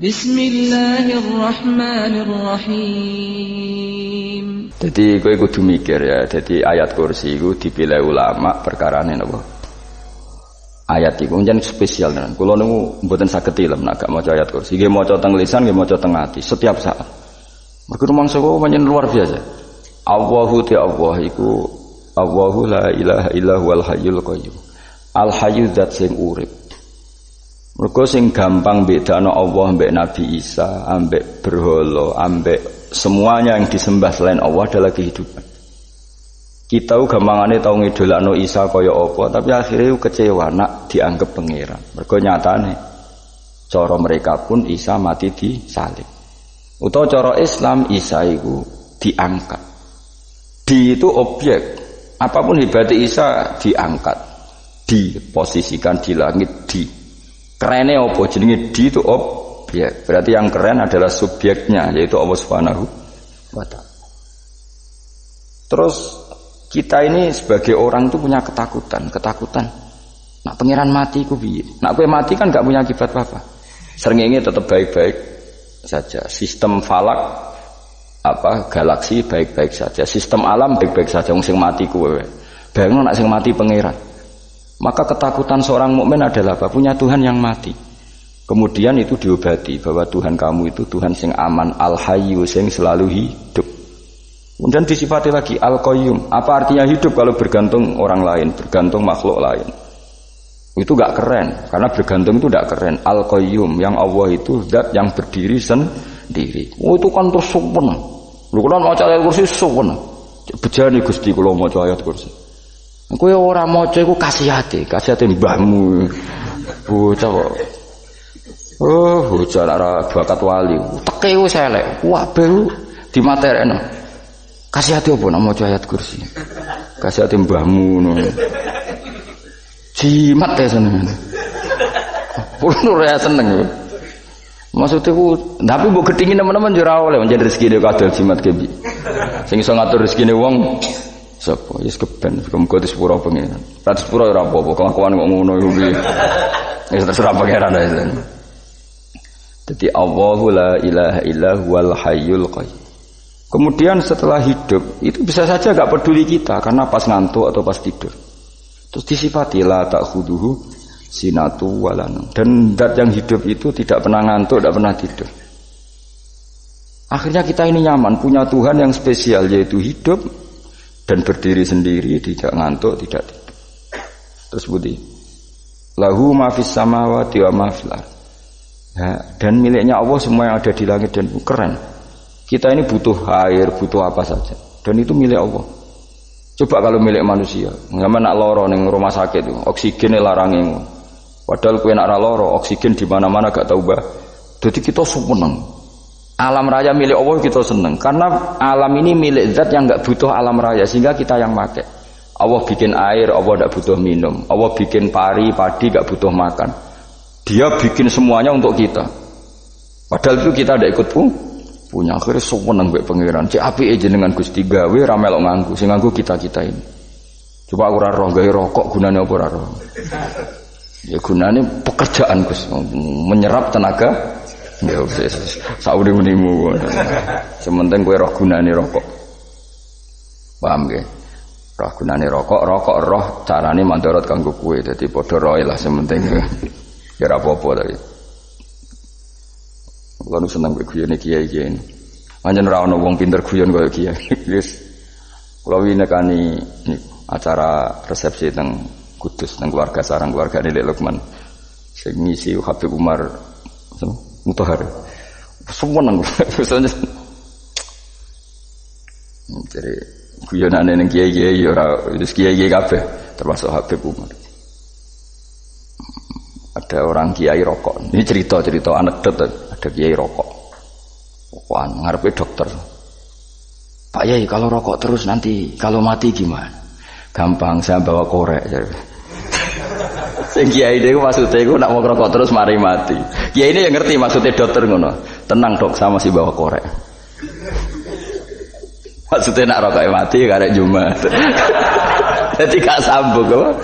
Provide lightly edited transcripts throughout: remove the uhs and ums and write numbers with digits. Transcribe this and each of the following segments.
Bismillahirrahmanirrahim. Jadi kowe kudu mikir ya, jadi ayat kursi itu dipilih ulama perkarane napa? Ayat iku njen spesial tenan. Kula niku mboten saged tilem nek gak maca ayat kursi. Nggih maca teng lisan, nggih maca teng ati setiap saat. Mergo rumangsa kok pancen luar biasa. Allahu ta Allah iku Allahu la ilaha illa huwal hayyul qayyum. Al hayyu zat sing urip. Mergo sing gampang bedakno Allah mbek Nabi Isa, ambek berhala, ambek semuanya yang disembah selain Allah adalah kehidupan. Kita gampangane tau ngidolakno Isa kaya apa, tapi akhirnya kecewa nak dianggap pangeran. Mergo nyatane cara mereka pun Isa mati disalib. Utawa cara Islam Isa iku diangkat. Di itu objek. Apapun hebatnya Isa diangkat, diposisikan di langit di. Kerene apa jenenge di itu objek. Berarti yang keren adalah subjeknya yaitu Allah Subhanahu wa taala. Terus kita ini sebagai orang itu punya ketakutan. Nak pangeran mati ku piye? Nak kowe mati kan gak punya akibat apa-apa. Srengenge tetap baik-baik saja. Sistem falak galaksi baik-baik saja. Sistem alam baik-baik saja. Wong sing mati kowe. Bayangno nak sing mati pangeran. Maka ketakutan seorang mukmin adalah apa? Punya Tuhan yang mati. Kemudian itu diobati bahwa Tuhan kamu itu Tuhan sing aman, al-hayyu sing selalu hidup. Kemudian disifati lagi al-qayyum. Apa artinya hidup kalau bergantung orang lain, bergantung makhluk lain? Itu gak keren, karena bergantung itu gak keren. Al-qayyum, yang Allah itu zat yang berdiri sendiri. Oh itu kan terus suwen. Lho kula maca ayat kursi suwen. Bejane Gusti kula maca ayat kursi. Kowe ora maca iku kasihate mbahmu. Bocah kok. Oh, bocah ora bakat wali. Teke wis elek. Kabeh dimaterekno. Kasih hati apa nak maca ayat kursi? Kasih hati mbahmu ngono. Jimat ya seneng. Ora seneng. Maksudnya ku, tapi mbok gedhingi teman-teman yo ora oleh menjadi rezekine kadal jimat kebi. Sing iso ngatur rezekine wong sapa? Wis keben, muga disepuro pengen. Ra disepuro ora apa-apa, kelakuan kok ngono iku piye. Wis terserah pangeran ae. Jadi Allahu la ilaha illa huwal hayyul qayyum. Kemudian setelah hidup itu bisa saja gak peduli kita karena pas ngantuk atau pas tidur. Terus disifati la ta'khuduhu sinatu walanum. Dan zat yang hidup itu tidak pernah ngantuk, tidak pernah tidur. Akhirnya kita ini nyaman punya Tuhan yang spesial yaitu hidup dan berdiri sendiri, tidak ngantuk, tidak tidur. Terus budi lahu ma fis samawati wa ma fil ardh. Ya, dan miliknya Allah semua yang ada di langit dan bumi. Keren. Kita ini butuh air, butuh apa saja, dan itu milik Allah. Coba kalau milik manusia, nggak nak loro neng rumah sakit itu, oksigen larangin. Padahal kue nak loro, oksigen di mana-mana gak tahu bah. Jadi kita seneng. Alam raya milik Allah kita seneng, karena alam ini milik zat yang nggak butuh alam raya, sehingga kita yang pakai. Allah bikin air, Allah tidak butuh minum. Allah bikin padi nggak butuh makan. Dia bikin semuanya untuk kita. Padahal itu kita tidak ikut punya. Akhirnya seneng mbek pangeran. Cek apike jenengan Gusti gawe ra melok nganggo. Sing nganggo kita-kita ini. Coba aku ora roh gawe rokok gunane apa ora roh. Ya gunane pekerjaan Gus, menyerap tenaga. Ya wis sauri-unimu. Sementing kowe roh gunane rokok. Paham nggih? Roh gunane rokok roh carane mandorot kanggo kowe. Dadi padha roe lah sementing. Ya ora apa-apa tapi. Kalau senang guyon kiai ini, anjen rawon wong pinter guyon kaya kiai. Wis, kalau ini nekani acara resepsi teng Kudus, teng keluarga sarang keluarga Nilai Lukman, sing ngisi Habib Umar Mutahar. Semua nang, jadi guyonane neng kiai ora wis kiai kabeh, termasuk Habib Umar. Ada orang kiai rokok. Ini cerita anekdot. Ada kiai rokok. Rokokan ngarepe dokter. Pak Yai, kalau rokok terus nanti kalau mati gimana? Gampang, saya bawa korek. Sing kiai niku maksudnya iku nak mau rokok terus mari mati. Kiai ini yang ngerti maksudnya dokter ngono. Tenang dok, saya masih bawa korek. Maksudnya nak rokok mati karek Jumat. Jadi gak sambung apa?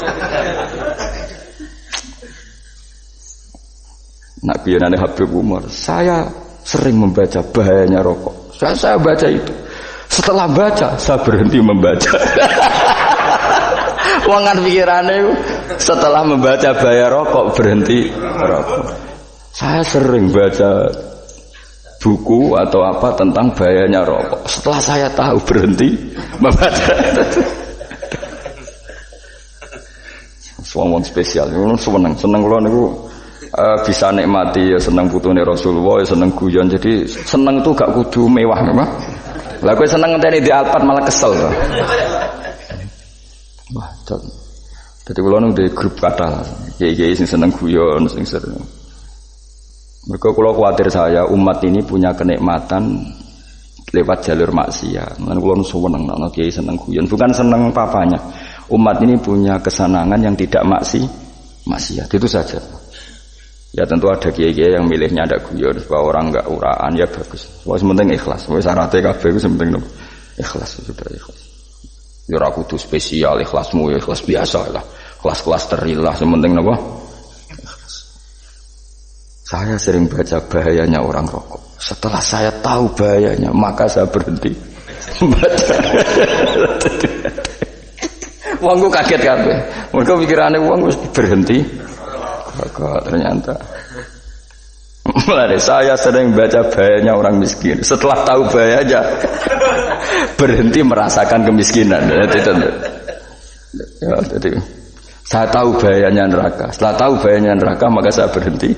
Nak guyonane Habib Umar, saya sering membaca bahayanya rokok. Saya baca itu. Setelah baca, saya berhenti membaca. Wong kan pikirane setelah membaca bahaya rokok berhenti rokok. Saya sering baca buku atau apa tentang bahayanya rokok. Setelah saya tahu berhenti membaca. Wong spesial, seneng kula niku bisa nikmati ya seneng putune Rasulullah, ya seneng guyon. Jadi seneng itu gak kudu mewah memang. Lah kowe seneng ngenteni di Alphard malah kesel to. Wah, dadi kula nu di grup kata kiai-kiai sing seneng guyon, sing sering. Mereka kalau khawatir saya umat ini punya kenikmatan lewat jalur maksiat. Mulane kula nu seneng ana kiai seneng guyon, bukan seneng papanya. Umat ini punya kesenangan yang tidak maksiat. Itu saja. Ya tentu ada kiai-kiai yang milihnya ada guyon supaya orang enggak uraan, ya bagus. Wis penting ikhlas. Wis syaratnya kabeh iku penting ikhlas, sudah ikhlas. Ya ora kudu spesial ikhlasmu, ya ikhlas biasa lah. Kelas-kelas terilah penting napa? Ikhlas. Saya sering baca bahayanya orang rokok. Setelah saya tahu bahayanya, maka saya berhenti baca. Wong ku kaget kabeh. Mergo pikirane wong wis berhenti. Kok ternyata. Mulai saya sering baca bahayanya orang miskin. Setelah tahu bahayanya berhenti merasakan kemiskinan. Jadi saya tahu bahayanya neraka. Setelah tahu bahayanya neraka maka saya berhenti.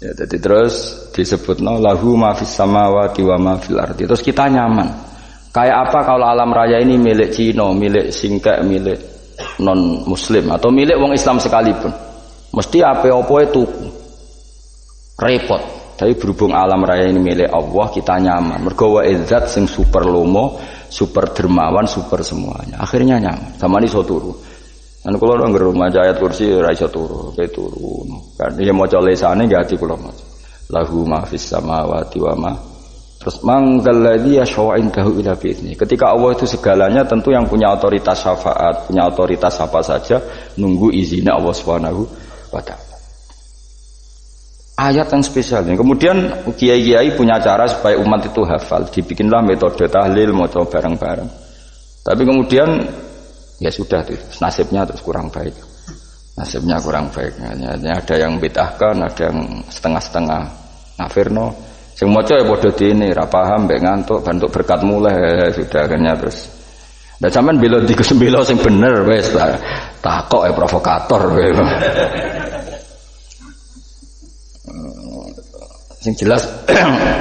Ya, jadi terus disebutno lahu ma fis samawati wa ma fil ardi. Terus kita nyaman. Kayak apa kalau alam raya ini milik Cina, milik singkek, milik non muslim atau milik wong Islam sekalipun. Mesti apa-apa itu repot. Tapi berhubung alam raya ini milik Allah, kita nyaman. Mergo wa izzat sing super lomo, super dermawan, super semuanya. Akhirnya nyaman. Sama iso turu. Kan kula nang rumah ayat kursi ora iso turu, kae turu. Kan ya maca lesane nggih ati kula maca. Lahu ma fis samawati wa ma. Terus manggal ladzi yashfa'u indahu ila bi'izni. Ketika Allah itu segalanya tentu yang punya otoritas syafaat, punya otoritas apa saja nunggu izinnya Allah Subhanahu wa taala. Ayat yang spesial. Kemudian kiai-kiai punya cara supaya umat itu hafal, dibikinlah metode tahlil maca bareng-bareng. Tapi kemudian ya sudah tuh, nasibnya terus kurang baik. Nasibnya kurang baik. Ada yang bid'ahkan, ada yang setengah-setengah ngafirno. Sing maca ya padha dene, ra paham mbek ngantuk, bantuk berkat mulai sudah akhirnya terus. Lah sampean bela di kesembelo sing bener wis takok ya provokator kowe. Sing jelas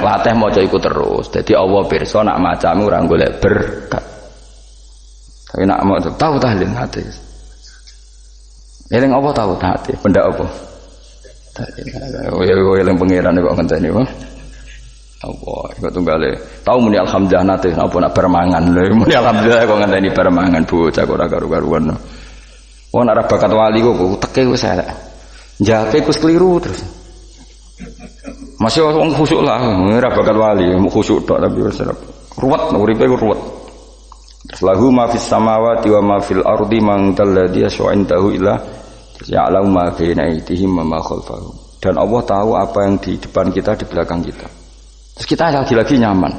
latih maca iku terus. Dadi Allah pirsa nak macamu ora golek berkat. Tapi nak mau tahu tahlil hati. Eling apa tahu hati? Benda apa? Eling pangeran kok ngenteni wae. Allah, kok tunggale. Tahu muni alhamdulillah nate apa nak bermangan. Muni alhamdulillah kok ngenteni bermangan bocah kok ora karu-karuan. Wong nek bakat wali kok teke wis elek. Njake wis keliru terus. Masih wong khusuk lah, ora bakat wali, khusuk tok tapi wis ruwet uripe ku ruwet. Lahu ma fis samawati wa ma fil ardi man dalladhi yash'indahu illa ya'lamu ma baina aydihim wa ma khalfahum. Dan Allah tahu apa yang di depan kita, di belakang kita. Terus kita lagi-lagi nyaman.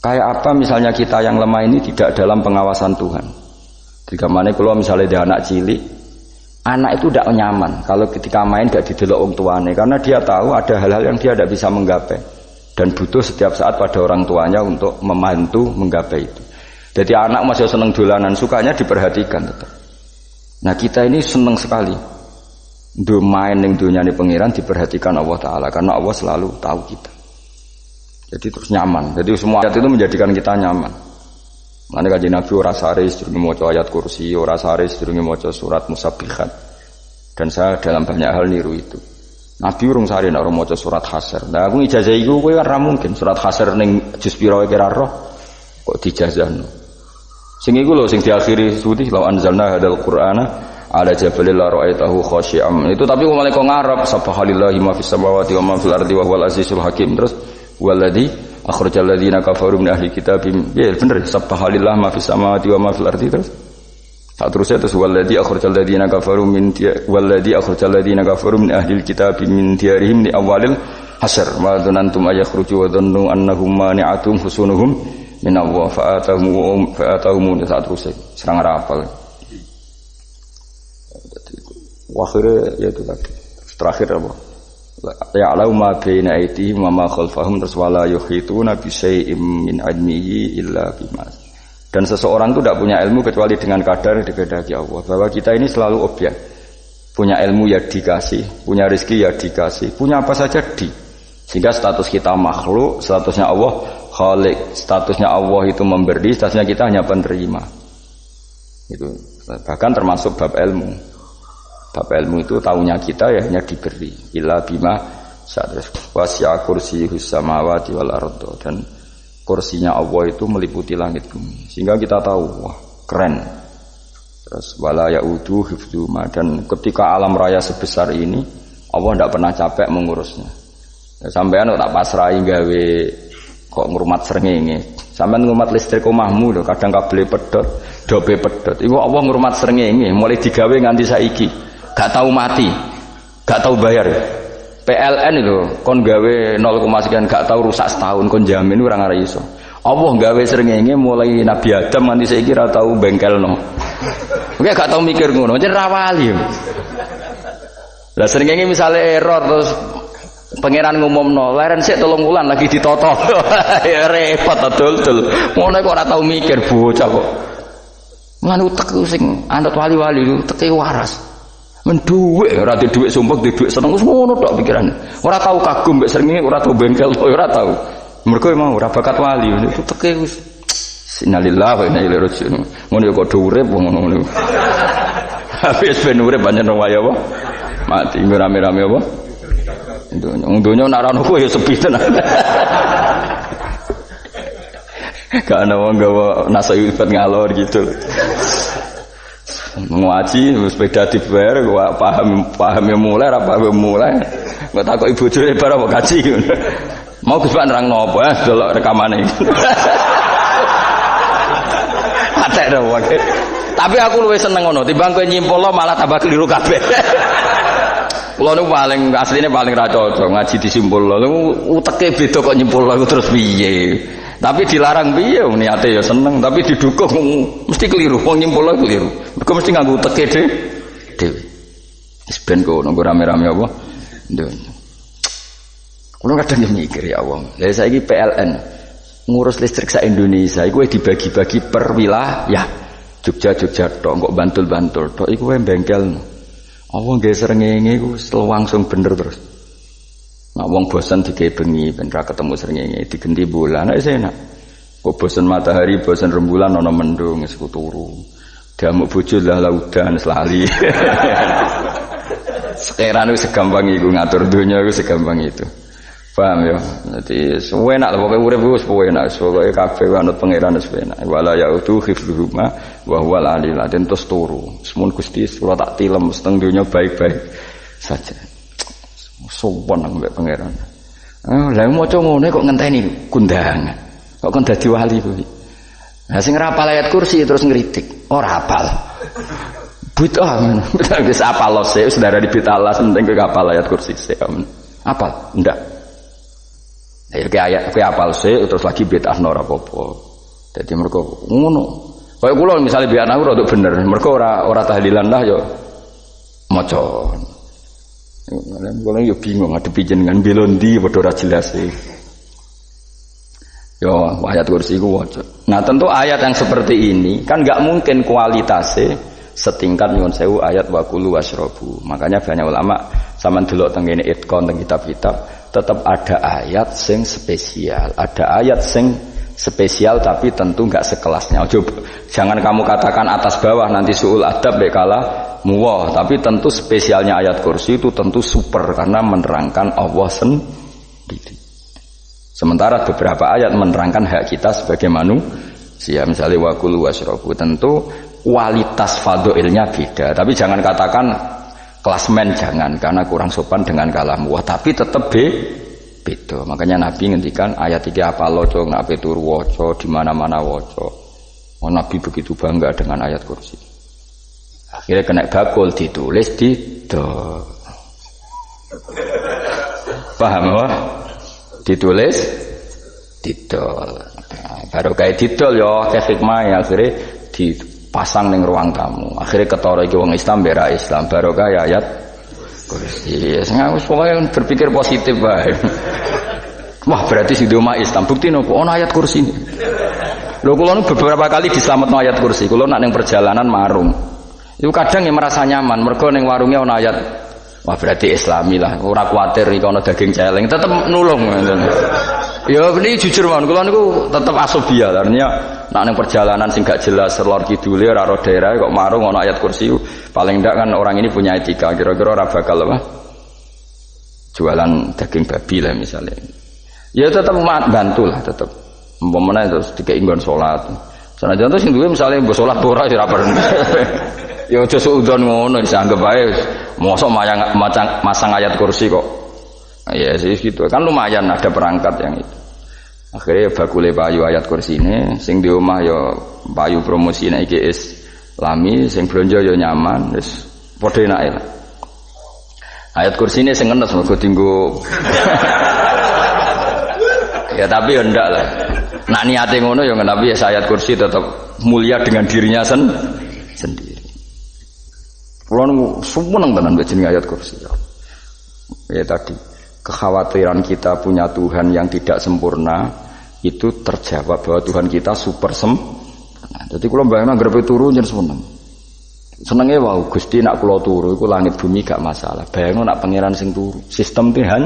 Kayak apa misalnya kita yang lemah ini tidak dalam pengawasan Tuhan. Jika mana kalau misalnya dia anak cilik, anak itu tidak nyaman kalau ketika main tidak didelok wong tuane karena dia tahu ada hal-hal yang dia tidak bisa menggapai dan butuh setiap saat pada orang tuanya untuk membantu menggapai itu. Jadi anak masih seneng dolanan, sukanya diperhatikan tetap. Nah kita ini seneng sekali. Main ning dunyane pangeran diperhatikan Allah Ta'ala karena Allah selalu tahu kita. Jadi terus nyaman. Jadi semua ayat itu menjadikan kita nyaman. Mane kanjeng Nabi ora sare sedurunge maca ayat kursi, ora sare sedurunge maca surat Musabbihat. Dan saya dalam banyak hal niru itu. Nabi urung sare nek ora maca surat Hasyr. Nah aku ijazah iku kowe kan ra mungkin surat Hasyr ning juz pira kira roh kok dijazahno. Sing iku lho sing diakhiri suti law anzalna hadzal qur'ana ala jabalil la ra'aitahu khashi'am. Itu tapi kok malah kok ngarep subhanallahi ma fis samawati wa ma fil ardi wa huwal azizul hakim. Terus waladzi akhrajal ladzina kafaru min ahli kitab. Ya bener subhanallahi ma fis samawati wa ma fil ardi terus. Tak terusnya terus waladzi akhrajal ladzina kafaru min ahlil kitab min diyarihim li awalil hasyr ma dzanantum ayakhruju wa dhannu annahum mani'atum husunuhum min Allah fa'atahum tak terusnya serang rapal. Akhirnya ya itu tadi. Terakhir apa? Ya'lamu ma baina aydihim wa ma khalfahum terus wala yuhituna bi syai'in min ilmihi illa bima. Dan seseorang itu tidak punya ilmu kecuali dengan kadar yang dikehendaki Allah. Bahwa kita ini selalu objek. Punya ilmu ya dikasih, punya rezeki ya dikasih, punya apa saja di. Sehingga status kita makhluk, statusnya Allah khalik, statusnya Allah itu memberi, statusnya kita hanya penerima. Itu bahkan termasuk bab ilmu. Bab ilmu itu taunya kita ya hanya diberi. Illa bima sa'atus wasi'a kursiyuhus samawati wal ardo. Dan kursinya Allah itu meliputi langit bumi sehingga kita tahu wah keren. Terus wala yaudu hifdzuma, dan ketika alam raya sebesar ini Allah tidak pernah capek mengurusnya. Ya, sampean tak pasrahi gawe kok ngrumat srengenge. Sampean ngrumat listrik omahmu lho kadang kabel pedhot, dobe pedhot. Iku Allah ngrumat srengenge mulai digawe nganti saiki. Gak tahu mati, gak tahu bayar. PLN itu kon gawe 0, sekian gak tahu rusak setahun kon jamin ora ngara iso. Allah gawe srengenge mulai Nabi Adam nganti saiki ora tahu bengkelno. Oke gak tahu mikir ngono, jen ra wali. Lah srengenge misale error terus pangeran ngumumno, leren sik 3 wulan lagi ditoto. Ya repot dol-dol. Ngono kok ora tahu mikir bocah kok. Lan utek sing anut wali-wali uteke waras. Menduwe ora di dhuwit sumpek di dhuwit seneng wis ngono tok pikirane. Ora tau kagum mbek srengenge, ora tau bengkel, ora tau. Mergo emang ora bakat wali itu teke wis innalillahi wa inna ilaihi raji'un. Ngono ya kok urip ngono. Habis ben urip pancen waya apa? Mati rame-rame apa? Donya nek ora ono kowe ya sepi tenan. Gak ana wong gawa nasihat ngalor gitu. Ngaji sepeda dibayar gua paham yang mulai apa mulai nggak takut ibu jure bar apa kaji mau Gus Pak nerangno apa delok rekamane atek dah wae tapi aku luwih seneng ngono timbang kowe nyimpulno malah tambah keliru kabeh. Kula niku paling asline paling ra cocok ngaji disimpulno uteke beda kok nyimpulno terus piye. Tapi dilarang piye wong niate ya seneng, tapi didukung mesti keliru, wong nyimpulno keliru. Mergo mesti nganggo teke dhewe. Wis ben kok nunggu rame-rame apa? Ndon. Kulo kadang mikir ya wong. Lah saiki PLN ngurus listrik sak Indonesia iku dibagi-bagi per wilayah. Jogja tok, kok Bantul tok iku wae bengkel. Apa nggih srengenge iku langsung bener terus. Nah, wong bosan digawe bengi ben ra ketemu srengenge digenti bulan nek enak. Kok bosan matahari, bosan rembulan ana mendung wis turu. Damuk bojo lah laudan selali. Sekarang wis segampang iku ngatur donya wis segampang itu. Paham ya? Dadi enak lho pokoke urip wis enak, pokoke kabeh anut pangeran wis enak. Wala yautu khifruhuma wa huwal alil adin terus turu. Semun Gusti kula tak tilem seteng donya baik-baik saja. Sopan ambek pangeran. Lah maca ngene kok ngenteni kundangan. Kok kon dadi wali kuwi. Lah sing ora hafal ayat kursi terus ngritik, ora hafal. Bid'ah ngono. Wis hafal sik, wis darani bid'ah penting kowe hafal ayat kursi sik. Hafal? Ndak. Ya ayat kowe hafal sik terus lagi bid'ah ora apa-apa. Dadi mergo ngono. Kaya kula misale biar aku rada bener, mergo ora tahlilan lah yo maca. Kalau yo bingung ngadepi jenengan belondi padha ora jelas e. Yo ayat kursi ku waca. Nah, tentu ayat yang seperti ini kan enggak mungkin kualitasnya setingkat nyuwun sewu ayat waqulu wasrobu. Makanya banyak ulama sampean delok teng kene itqon teng kitab-kitab tetap ada ayat sing spesial, ada ayat sing spesial tapi tentu enggak sekelasnya. Jangan kamu katakan atas bawah nanti suul adab bekala muwah, tapi tentu spesialnya ayat kursi itu tentu super karena menerangkan Allah sendiri. Sementara beberapa ayat menerangkan hak kita sebagai manusia, misalnya waqulu wasrobu, tentu kualitas fadhilnya beda. Tapi jangan katakan klasmen, jangan, karena kurang sopan dengan kalam wah, tapi tetap beda. Makanya Nabi ngendikan ayat 3 apa loco ngape turu waca di mana-mana waca. Oh, Nabi begitu bangga dengan ayat kursi. Akhirnya kena bakul ditulis didol. Paham apa? Ditulis didol. Baru kayak didol ya kayak hikmah ya akhirnya dipasang ning ruang tamu. Akhirnya ketara iki wong Islam bera Islam baru kayak ayat kursi. Sengaja supaya berpikir positif bae. Wah berarti si doma Islam bukti nopo ono ayat kursi. Lho kula beberapa kali dislametno ayat kursi. Kula nak ning perjalanan marung. Itu kadang yang merasa nyaman mergo ning warungnya ono ayat. Wah berarti Islami lah. Ora kuwatir iki ono daging celeng, tetep nulung. Ya ini jujur mawon kula niku tetep asobia. Artinya nak ning perjalanan sing gak jelas lor kidule ora ro daerah kok marung ono ayat kursi. Paling ndak kan orang ini punya etika. Kira-kira ora bakal apa? Jualan daging babi lah misalnya. Ya tetap bantu lah tetap. Umpamane terus dikei nggon salat. Senajan to sing duwe misale mbok salat ora ya ora perlu. Ya aja suudon ngono dianggap bae mosok masang ayat kursi kok. Ya sih gitu. Kan lumayan ada perangkat yang itu. Akhirnya bakule payu ayat kursi ini sing di omah ya payu promosine iki Islami sing blonjo ya nyaman wis padha enake lah. Ayat kursi ini sing ngenes mergo dienggo ya tapi ya ndak lah. Nak niate ngono ya tapi ya ayat kursi tetap mulia dengan dirinya sendiri. Kula nu seneng tenan mbek jeneng ayat kursi. Ya tadi kekhawatiran kita punya Tuhan yang tidak sempurna itu terjawab bahwa Tuhan kita super sempurna. Jadi kula mbayangno grepe turu njen seneng. Senenge wae Gusti nak kula turu iku langit bumi gak masalah. Bayangno nak pangeran sing turu, sistem Tuhan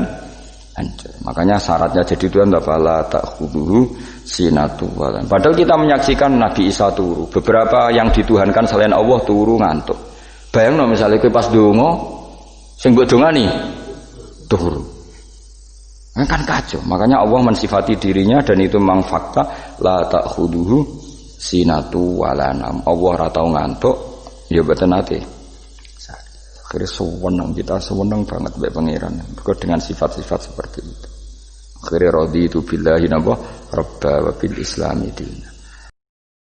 hancur. Makanya syaratnya jadi Tuhan fala ta'khudhuhu sinatu walan. Padahal kita menyaksikan Nabi Isa turu. Beberapa yang dituhankan selain Allah turu ngantuk. Bayangno misalnya kowe pas donga sing mbok dongani turu. Kan kacau. Makanya Allah mensifati dirinya dan itu memang fakta la ta'khudhuhu sinatu walanam. Allah ora tau ngantuk, ya mboten nate. Akhirnya sewenang kita sewenang banget mbek pangeran dengan sifat-sifat seperti itu. Akhirnya raditu billahi nabah rabba wa bil islami dina.